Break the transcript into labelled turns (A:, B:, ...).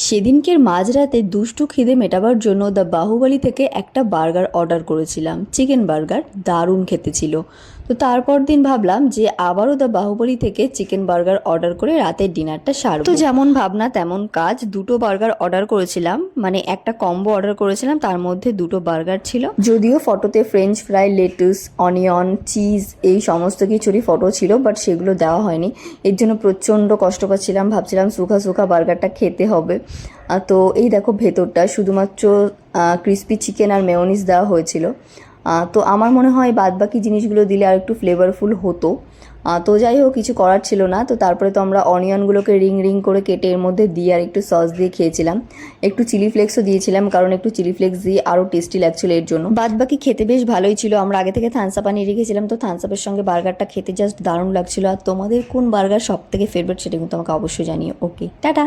A: সেদিনকের মাঝরাতে দুষ্টু খিদে মেটাবার জন্য দ্য বাহুবলী থেকে একটা বার্গার অর্ডার করেছিলাম, চিকেন বার্গার। দারুণ খেতে ছিল। তো তারপর দিন ভাবলাম যে আবারও দ্য বাহুবলী থেকে চিকেন বার্গার অর্ডার করে রাতের ডিনারটা সারব। তো যেমন ভাবনা তেমন কাজ, দুটো বার্গার অর্ডার করেছিলাম, মানে একটা কম্বো অর্ডার করেছিলাম, তার মধ্যে দুটো বার্গার ছিল। যদিও ফটোতে French fry, lettuce, onion, cheese এই সমস্ত কিছুরই ফটো ছিল, বাট সেগুলো দেওয়া হয়নি। এর জন্য প্রচণ্ড কষ্ট পাচ্ছিলাম, ভাবছিলাম সুখা সুখা বার্গারটা খেতে হবে। তো এই দেখো ভেতরটা শুধুমাত্র ক্রিস্পি চিকেন আর মেয়োনিজ দেওয়া হয়েছিল। তো আমার মনে হয় বাদবাকি জিনিসগুলো দিলে আর একটু ফ্লেভারফুল হতো। তো যাই হোক, কিছু করার ছিল না। তো তারপরে তো আমরা অনিয়নগুলোকে রিং রিং করে কেটে এর মধ্যে দিয়ে আর একটু সস দিয়ে খেয়েছিলাম। একটু চিলি ফ্লেক্সও দিয়েছিলাম, কারণ একটু চিলি ফ্লেক্স দিয়ে আরও টেস্টি লাগছিল এর জন্য। বাদবাকি খেতে বেশ ভালোই ছিল। আমরা আগে থেকে থামস আপ আনিয়ে রেখেছিলাম, তো থামস আপের সঙ্গে বার্গারটা খেতে জাস্ট দারুণ লাগছিল। আর তোমাদের কোন বার্গার সব থেকে ফেভারিট সেটা কিন্তু আমাকে অবশ্যই জানিও। ওকে, টাটা।